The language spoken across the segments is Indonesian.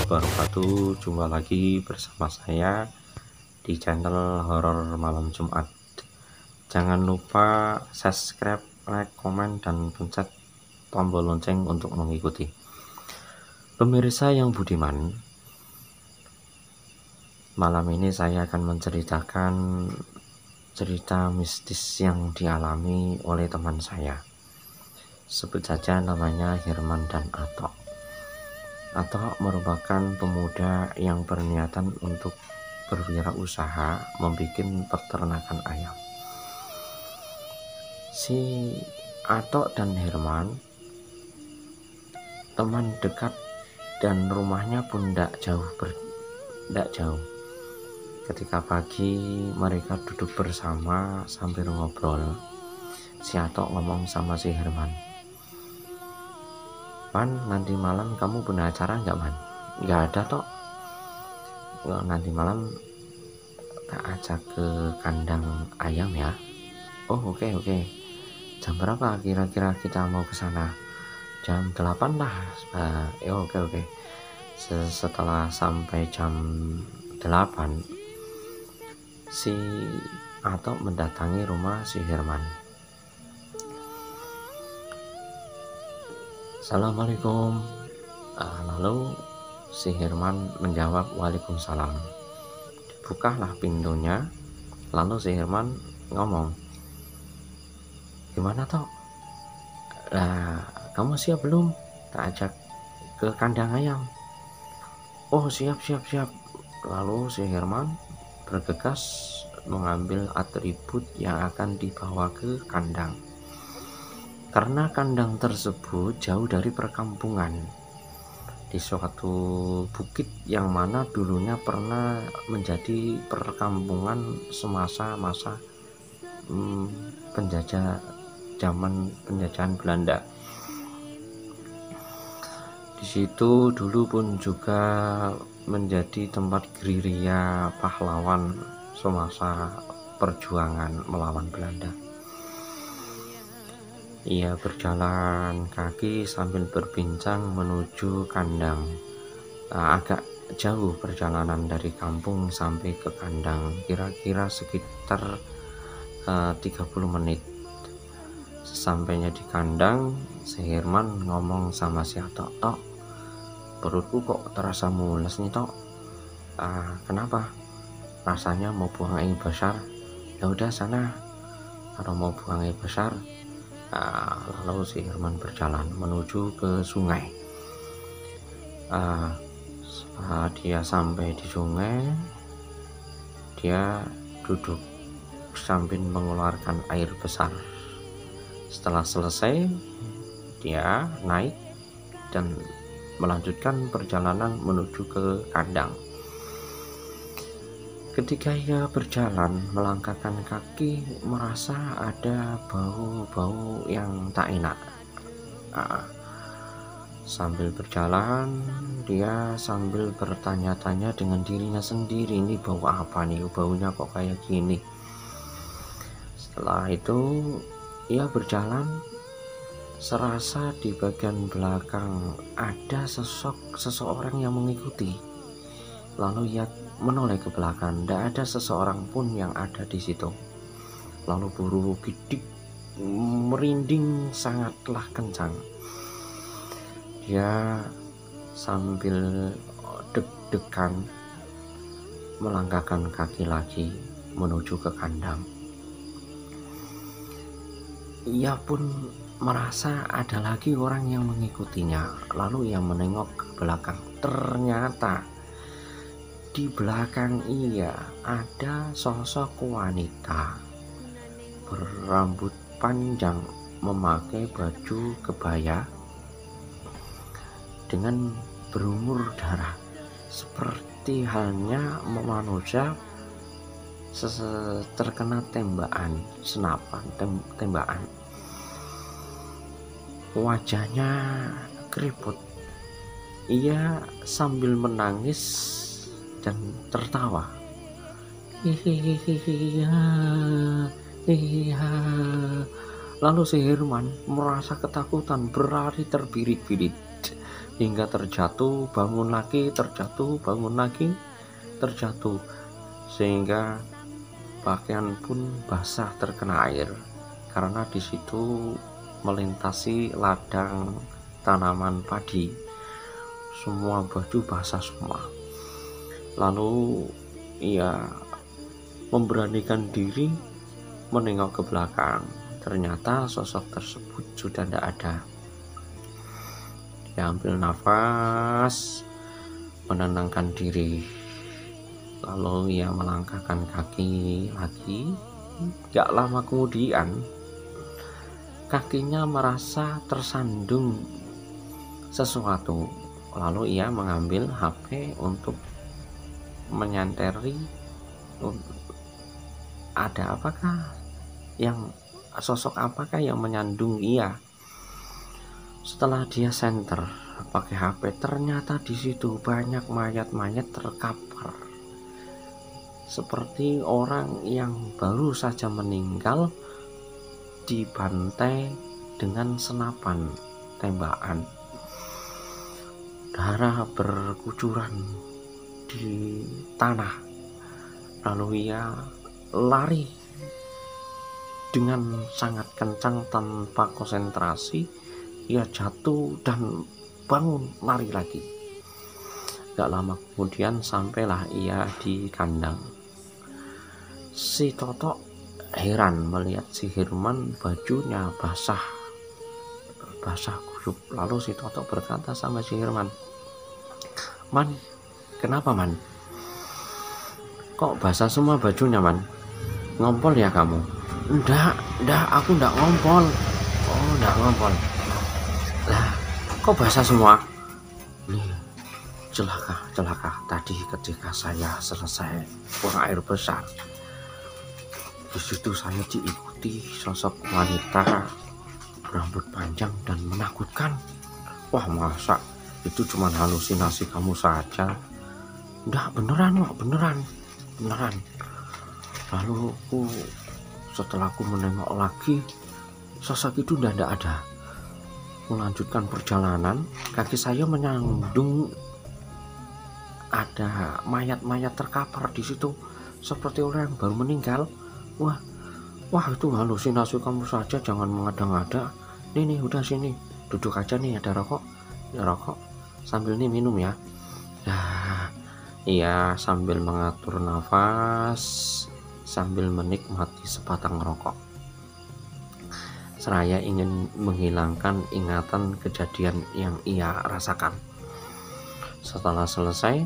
wabarakatuh. Jumpa lagi bersama saya di channel Horor Malam Jumat. Jangan lupa subscribe, like, komen, dan pencet tombol lonceng untuk mengikuti. Pemirsa yang budiman, malam ini saya akan menceritakan cerita mistis yang dialami oleh teman saya. Sebut saja namanya Herman dan Atok. Atok merupakan pemuda yang berniatan untuk berwirausaha membuat peternakan ayam. Si Atok dan Herman teman dekat dan rumahnya pun tidak jauh. Ketika pagi mereka duduk bersama sambil ngobrol. Si Atok ngomong sama si Herman, "Man, nanti malam kamu punya acara nggak, Man?" "Nggak ada, Tok. Nanti malam tak ajak ke kandang ayam ya." "Oh, oke. Jam berapa kira-kira kita mau ke sana?" "Jam 8 lah." Oke. Setelah sampai jam 8, si Atok mendatangi rumah si Herman. "Assalamualaikum." Lalu si Herman menjawab, "Waalaikumsalam." Dibukalah pintunya. Lalu si Herman ngomong, "Gimana, Tok? Kamu siap belum? Tak ajak ke kandang ayam." "Oh, siap." Lalu si Herman bergegas mengambil atribut yang akan dibawa ke kandang. Karena kandang tersebut jauh dari perkampungan, di suatu bukit yang mana dulunya pernah menjadi perkampungan semasa masa zaman penjajahan Belanda. Di situ dulu pun juga menjadi tempat gerilya pahlawan semasa perjuangan melawan Belanda. Ia berjalan kaki sambil berbincang menuju kandang. Agak jauh perjalanan dari kampung sampai ke kandang, kira-kira sekitar 30 menit. Sesampainya di kandang, si Herman ngomong sama si Atok, "Tok, perutku kok terasa mules nih, Tok." "Kenapa? Rasanya mau buang air besar." "Ya udah sana, kalau mau buang air besar." Lalu si Herman berjalan menuju ke sungai. Setelah dia sampai di sungai, dia duduk sambil mengeluarkan air besar. Setelah selesai, dia naik dan melanjutkan perjalanan menuju ke kandang. Ketika ia berjalan melangkahkan kaki, merasa ada bau-bau yang tak enak. Sambil berjalan, dia sambil bertanya-tanya dengan dirinya sendiri, "Ini bau apa nih? Baunya kok kayak gini?" Setelah itu ia berjalan, serasa di bagian belakang ada seseorang yang mengikuti. Lalu ia menoleh ke belakang, tidak ada seseorang pun yang ada di situ. Lalu buru gidik merinding sangatlah kencang. Dia sambil deg-degan melangkahkan kaki lagi menuju ke kandang. Ia pun merasa ada lagi orang yang mengikutinya. Lalu ia menengok ke belakang. Ternyata di belakang ia ada sosok wanita berambut panjang, memakai baju kebaya dengan berumur darah, seperti halnya manusia terkena tembakan senapan, tembakan. Wajahnya keriput. Ia sambil menangis dan tertawa. Lalu si Herman merasa ketakutan, berlari terbirit-birit hingga terjatuh, bangun lagi, terjatuh, bangun lagi, terjatuh, sehingga pakaian pun basah terkena air karena di situ melintasi ladang tanaman padi. Semua baju basah semua. Lalu ia memberanikan diri menengok ke belakang. Ternyata sosok tersebut sudah tidak ada. Dia ambil nafas, menenangkan diri. Lalu ia melangkahkan kaki lagi. Gak lama kemudian kakinya merasa tersandung sesuatu. Lalu ia mengambil HP untuk menyadari ada sosok apakah yang menyandung ia. Setelah dia senter pakai HP, ternyata di situ banyak mayat-mayat terkapar seperti orang yang baru saja meninggal dibantai dengan senapan tembakan. Darah berkucuran di tanah. Lalu ia lari dengan sangat kencang tanpa konsentrasi. Ia jatuh dan bangun, lari lagi. Gak lama kemudian sampailah ia di kandang. Si Totok heran melihat si Herman bajunya basah kuyup. Lalu si Totok berkata sama si Herman, "Man, kenapa Man? Kok basah semua bajunya Man? Ngompol ya kamu?" Enggak, aku enggak ngompol." "Oh, enggak ngompol. Lah, kok basah semua?" "Nih, celaka. Tadi ketika saya selesai buang air besar, di situ saya diikuti sosok wanita rambut panjang dan menakutkan." "Wah, masa itu cuma halusinasi kamu saja?" "Enggak, beneran. Lalu setelah aku menengok lagi, sosok itu tidak ada. Melanjutkan perjalanan, kaki saya menyandung ada mayat-mayat terkapar di situ seperti orang yang baru meninggal. Wah, itu halusinasi kamu saja, jangan mengada-ngada. Nih, udah sini, duduk aja nih, ada rokok. Ya, rokok sambil nih minum ya." Nah, ia sambil mengatur nafas, sambil menikmati sebatang rokok, seraya ingin menghilangkan ingatan kejadian yang ia rasakan. Setelah selesai,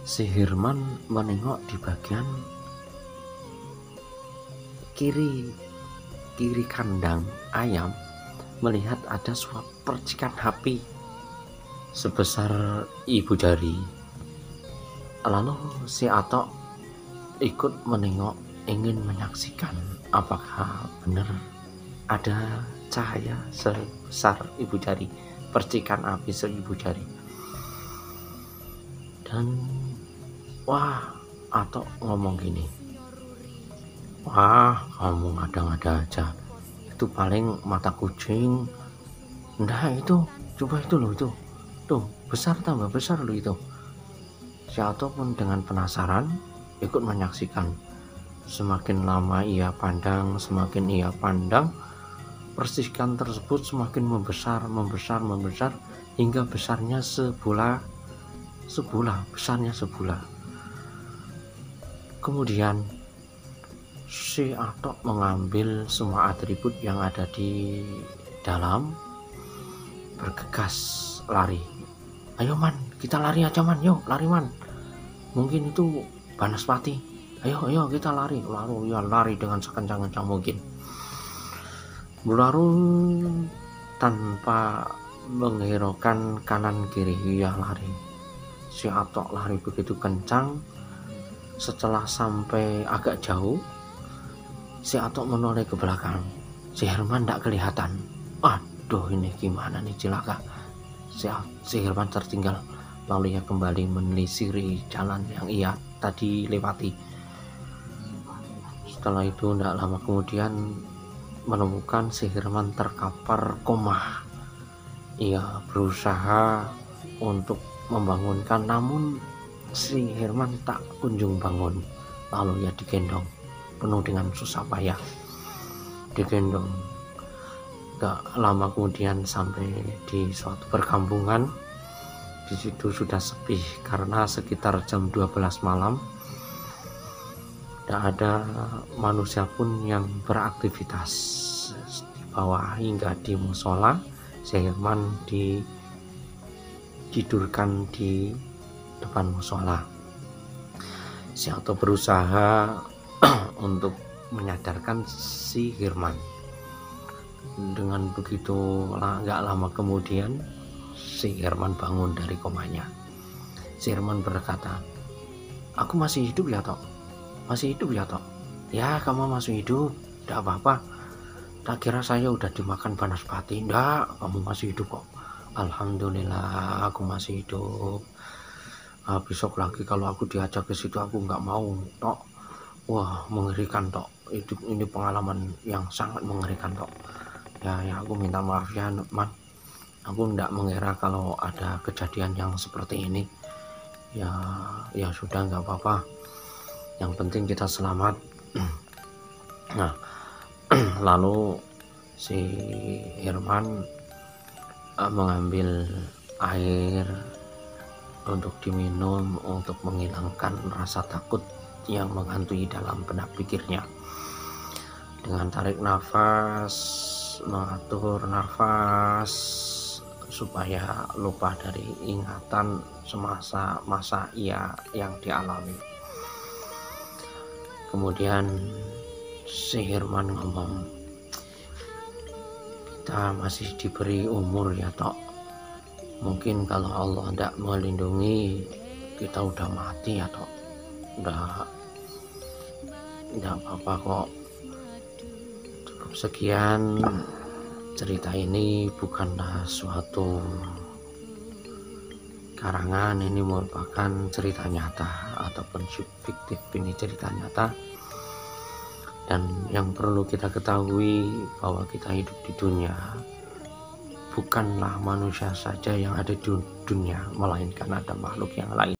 si Herman menengok di bagian kiri kandang ayam, melihat ada suap percikan api sebesar ibu jari. Lalu si Atok ikut menengok, ingin menyaksikan apakah benar ada cahaya sebesar ibu jari, percikan api seribu jari. Dan Atok ngomong gini, "Wah, kamu ngada-ngada aja, itu paling mata kucing." "Enggak, itu coba itu loh, itu tuh besar, tambah besar loh itu." Si Atok pun dengan penasaran ikut menyaksikan. Semakin lama ia pandang, percikan tersebut semakin membesar hingga besarnya besarnya sebulan. Kemudian si Atok mengambil semua atribut yang ada di dalam, bergegas lari. "Ayo Man, kita lari aja Man, yuk lari Man. Mungkin itu Banaspati. Ayo kita lari." Lalu ia lari dengan sekencang-kencang mungkin. Berlalu tanpa menghiraukan kanan kiri, ia lari. Si Atok lari begitu kencang. Setelah sampai agak jauh, si Atok menoleh ke belakang. Si Herman tidak kelihatan. Aduh, ini gimana nih, celaka. Si Herman tertinggal. Lalu ia kembali menelisuri jalan yang ia tadi lewati. Setelah itu tidak lama kemudian menemukan si Herman terkapar koma Ia berusaha untuk membangunkan, namun si Herman tak kunjung bangun. Lalu ia digendong penuh dengan susah payah, digendong. Gak lama kemudian sampai di suatu perkampungan. Di situ sudah sepi karena sekitar jam 12 malam. Tidak ada manusia pun yang beraktivitas di bawah hingga di musola. Si Herman ditidurkan di depan musola. Si Otto berusaha untuk menyadarkan si Herman. Dengan begitu gak lama kemudian si Herman bangun dari komanya. Si Herman berkata, "Aku masih hidup ya Tok? Masih hidup ya Tok?" "Ya, kamu masih hidup, tidak apa-apa. Tak kira saya udah dimakan Banaspati." "Enggak, kamu masih hidup kok." "Alhamdulillah, aku masih hidup. Besok lagi kalau aku diajak ke situ aku nggak mau Tok. Wah, mengerikan Tok. Ini pengalaman yang sangat mengerikan Tok. Ya, aku minta maaf ya Man. Aku nggak mengira kalau ada kejadian yang seperti ini. Ya sudah, nggak apa-apa. Yang penting kita selamat." Nah, lalu si Herman mengambil air untuk diminum untuk menghilangkan rasa takut yang menghantui dalam benak pikirnya. Dengan tarik nafas, mengatur nafas supaya lupa dari ingatan semasa-masa yang dialami. Kemudian si Herman ngomong, "Kita masih diberi umur ya Tok. Mungkin kalau Allah tidak melindungi kita udah mati ya Tok. Udah tidak apa-apa kok. Cukup sekian. Cerita ini bukanlah suatu karangan, ini merupakan cerita nyata ataupun fiktif. Ini cerita nyata. Dan yang perlu kita ketahui bahwa kita hidup di dunia, bukanlah manusia saja yang ada di dunia, melainkan ada makhluk yang lain."